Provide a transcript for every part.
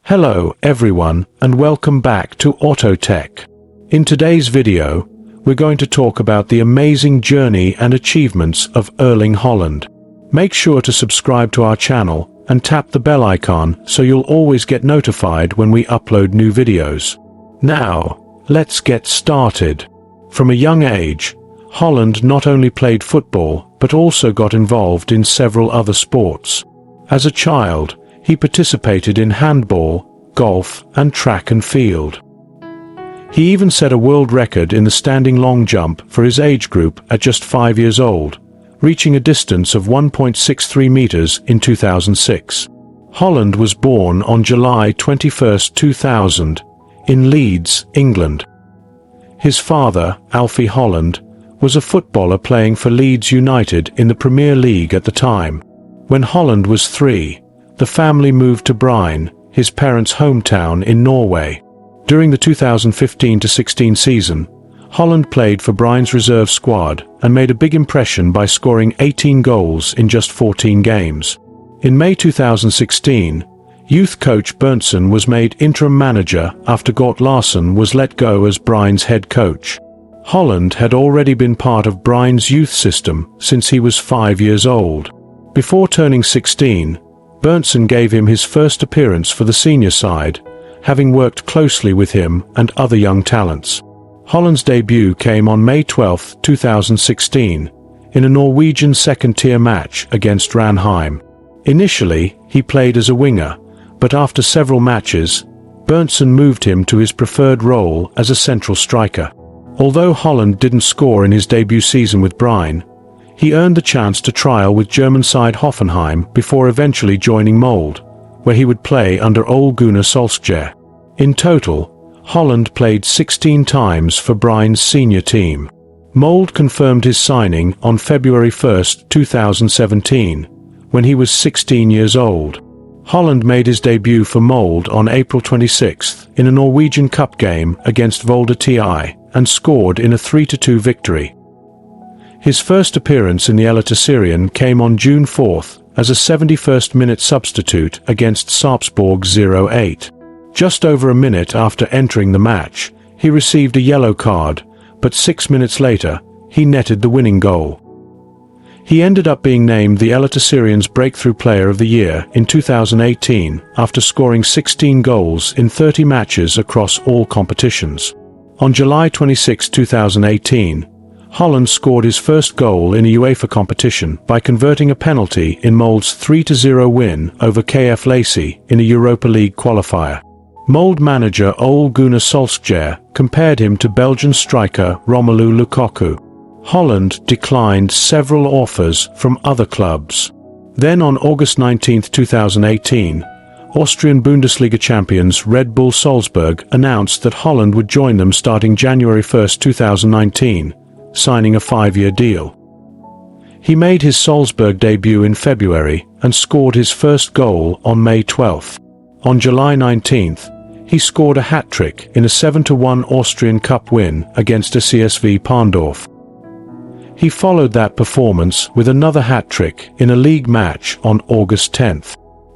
Hello everyone and welcome back to Autotech. In today's video, we're going to talk about the amazing journey and achievements of Erling Haaland. Make sure to subscribe to our channel and tap the bell icon so you'll always get notified when we upload new videos. Now, let's get started. From a young age, Haaland not only played football but also got involved in several other sports. As a child, he participated in handball, golf, and track and field. He even set a world record in the standing long jump for his age group at just 5 years old, reaching a distance of 1.63 meters in 2006. Haaland was born on July 21, 2000, in Leeds, England. His father, Alfie Haaland, was a footballer playing for Leeds United in the Premier League at the time. When Haaland was 3, the family moved to Bryn, his parents' hometown in Norway. During the 2015-16 season, Haaland played for Bryn's reserve squad and made a big impression by scoring 18 goals in just 14 games. In May 2016, youth coach Berntsen was made interim manager after Gort Larsson was let go as Bryn's head coach. Haaland had already been part of Bryn's youth system since he was 5 years old. Before turning 16, Berntsen gave him his first appearance for the senior side, having worked closely with him and other young talents. Haaland's debut came on May 12, 2016, in a Norwegian second-tier match against Ranheim. Initially, he played as a winger, but after several matches, Berntsen moved him to his preferred role as a central striker. Although Haaland didn't score in his debut season with Bryn, he earned the chance to trial with German side Hoffenheim before eventually joining Molde, where he would play under Ole Gunnar Solskjaer. In total, Haaland played 16 times for Bryn's senior team. Molde confirmed his signing on February 1, 2017, when he was 16 years old. Haaland made his debut for Molde on April 26 in a Norwegian Cup game against Volda TI and scored in a 3-2 victory. His first appearance in the Eliteserien came on June 4 as a 71st-minute substitute against Sarpsborg 08. Just over a minute after entering the match, he received a yellow card, but 6 minutes later, he netted the winning goal. He ended up being named the Eliteserien's Breakthrough Player of the Year in 2018 after scoring 16 goals in 30 matches across all competitions. On July 26, 2018, Haaland scored his first goal in a UEFA competition by converting a penalty in Molde's 3-0 win over KF Lacey in a Europa League qualifier. Molde manager Ole Gunnar Solskjaer compared him to Belgian striker Romelu Lukaku. Haaland declined several offers from other clubs. Then on August 19, 2018, Austrian Bundesliga champions Red Bull Salzburg announced that Haaland would join them starting January 1, 2019, signing a 5-year deal. He made his Salzburg debut in February and scored his first goal on May 12. On July 19, he scored a hat-trick in a 7-1 Austrian Cup win against a CSV Parndorf. He followed that performance with another hat-trick in a league match on August 10.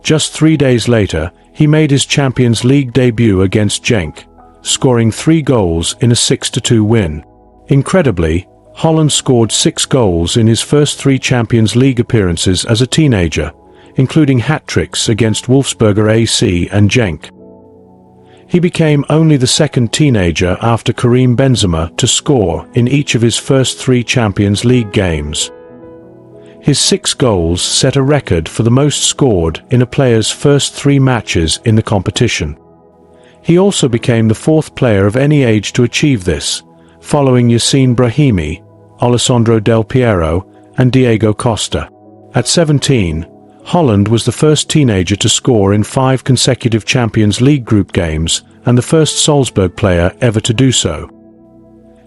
Just 3 days later, he made his Champions League debut against Genk, scoring 3 goals in a 6-2 win. Incredibly, Haaland scored 6 goals in his first 3 Champions League appearances as a teenager, including hat-tricks against Wolfsberger AC and Genk. He became only the second teenager after Karim Benzema to score in each of his first 3 Champions League games. His 6 goals set a record for the most scored in a player's first 3 matches in the competition. He also became the 4th player of any age to achieve this, following Yassine Brahimi, Alessandro Del Piero, and Diego Costa. At 17, Haaland was the first teenager to score in 5 consecutive Champions League group games and the first Salzburg player ever to do so.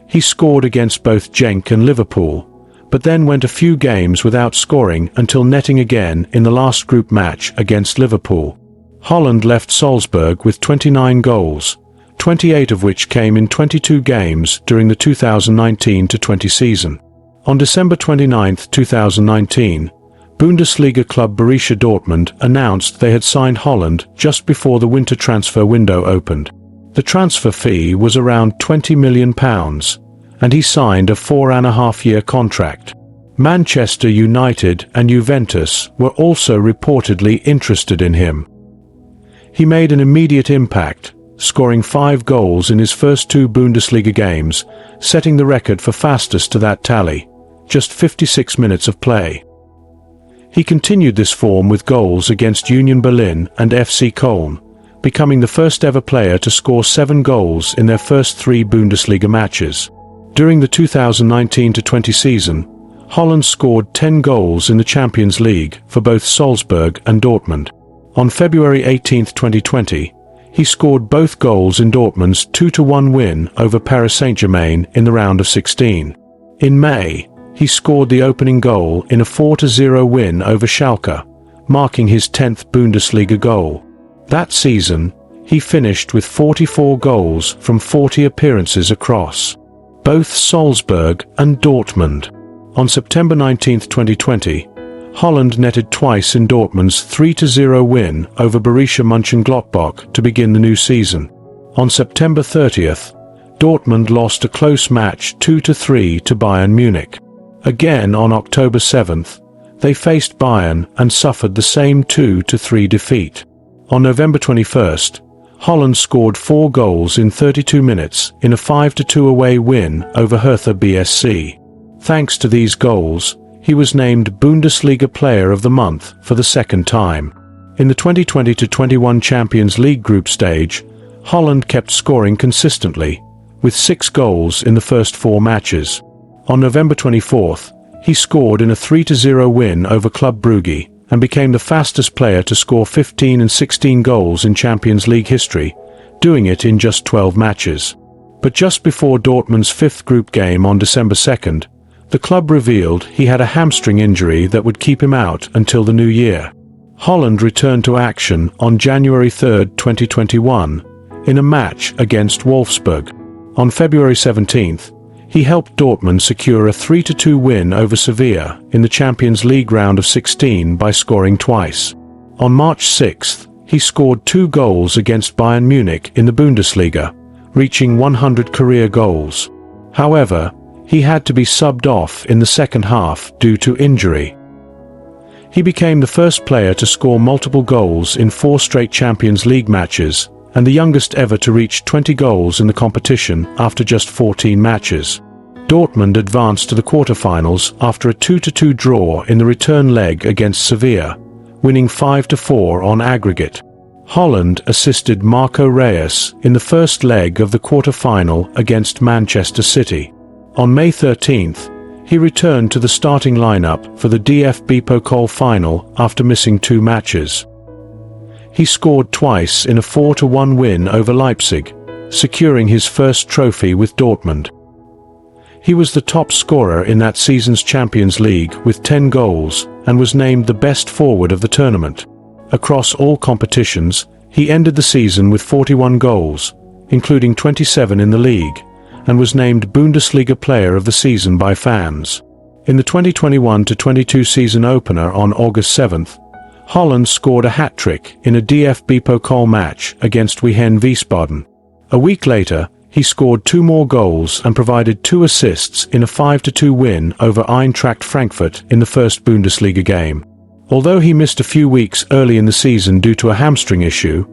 He scored against both Genk and Liverpool, but then went a few games without scoring until netting again in the last group match against Liverpool. Haaland left Salzburg with 29 goals, 28 of which came in 22 games during the 2019-20 season. On December 29, 2019, Bundesliga club Borussia Dortmund announced they had signed Haaland just before the winter transfer window opened. The transfer fee was around £20 million, and he signed a 4.5-year contract. Manchester United and Juventus were also reportedly interested in him. He made an immediate impact, scoring 5 goals in his first 2 Bundesliga games, setting the record for fastest to that tally, just 56 minutes of play. He continued this form with goals against Union Berlin and FC Köln, becoming the first ever player to score 7 goals in their first 3 Bundesliga matches. During the 2019-20 season, Haaland scored 10 goals in the Champions League for both Salzburg and Dortmund. On February 18, 2020, he scored both goals in Dortmund's 2-1 win over Paris Saint-Germain in the round of 16. In May, he scored the opening goal in a 4-0 win over Schalke, marking his 10th Bundesliga goal. That season, he finished with 44 goals from 40 appearances across both Salzburg and Dortmund. On September 19, 2020, Haaland netted twice in Dortmund's 3-0 win over Borussia Mönchengladbach to begin the new season. On September 30th, Dortmund lost a close match 2-3 to Bayern Munich. Again on October 7th, they faced Bayern and suffered the same 2-3 defeat. On November 21st, Haaland scored 4 goals in 32 minutes in a 5-2 away win over Hertha BSC. Thanks to these goals, he was named Bundesliga Player of the Month for the second time. In the 2020-21 Champions League group stage, Haaland kept scoring consistently, with 6 goals in the first 4 matches. On November 24th, he scored in a 3-0 win over Club Brugge and became the fastest player to score 15 and 16 goals in Champions League history, doing it in just 12 matches. But just before Dortmund's 5th group game on December 2nd, the club revealed he had a hamstring injury that would keep him out until the new year. Haaland returned to action on January 3, 2021, in a match against Wolfsburg. On February 17th, he helped Dortmund secure a 3-2 win over Sevilla in the Champions League round of 16 by scoring twice. On March 6th, he scored 2 goals against Bayern Munich in the Bundesliga, reaching 100 career goals. However, he had to be subbed off in the second half due to injury. He became the first player to score multiple goals in 4 straight Champions League matches, and the youngest ever to reach 20 goals in the competition after just 14 matches. Dortmund advanced to the quarter-finals after a 2-2 draw in the return leg against Sevilla, winning 5-4 on aggregate. Haaland assisted Marco Reus in the first leg of the quarter-final against Manchester City. On May 13th, he returned to the starting lineup for the DFB Pokal final after missing 2 matches. He scored twice in a 4-1 win over Leipzig, securing his first trophy with Dortmund. He was the top scorer in that season's Champions League with 10 goals and was named the best forward of the tournament. Across all competitions, he ended the season with 41 goals, including 27 in the league, and was named Bundesliga Player of the Season by fans. In the 2021-22 season opener on August 7th, Haaland scored a hat-trick in a DFB Pokal match against Wien Wiesbaden. A week later, he scored 2 more goals and provided 2 assists in a 5-2 win over Eintracht Frankfurt in the first Bundesliga game. Although he missed a few weeks early in the season due to a hamstring issue,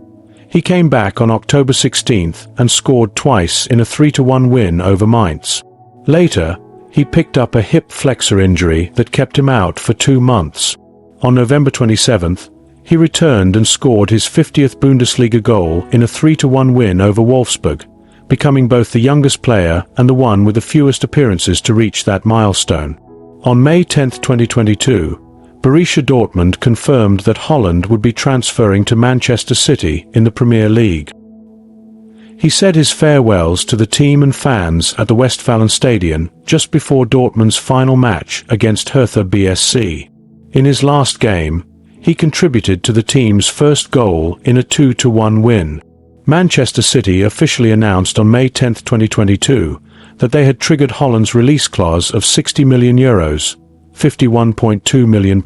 he came back on October 16th and scored twice in a 3-1 win over Mainz. Later, he picked up a hip flexor injury that kept him out for 2 months. On November 27th, he returned and scored his 50th Bundesliga goal in a 3-1 win over Wolfsburg, becoming both the youngest player and the one with the fewest appearances to reach that milestone. On May 10, 2022, Borussia Dortmund confirmed that Haaland would be transferring to Manchester City in the Premier League. He said his farewells to the team and fans at the Westfalenstadion just before Dortmund's final match against Hertha BSC. In his last game, he contributed to the team's first goal in a 2-1 win. Manchester City officially announced on May 10, 2022, that they had triggered Haaland's release clause of €60 million, £51.2 million.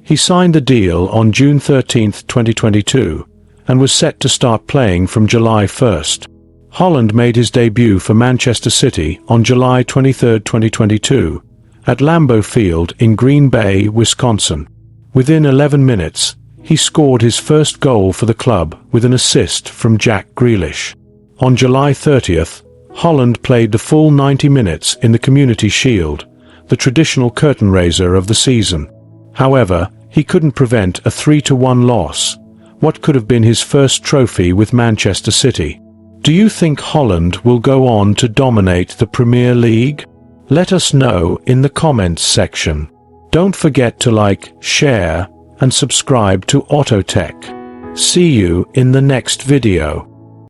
He signed the deal on June 13, 2022, and was set to start playing from July 1st. Haaland made his debut for Manchester City on July 23, 2022, at Lambeau Field in Green Bay, Wisconsin. Within 11 minutes, he scored his first goal for the club with an assist from Jack Grealish. On July 30th, Haaland played the full 90 minutes in the Community Shield, the traditional curtain raiser of the season. However, he couldn't prevent a 3-1 loss, what could have been his first trophy with Manchester City. Do you think Haaland will go on to dominate the Premier League? Let us know in the comments section. Don't forget to like, share, and subscribe to Autotech. See you in the next video.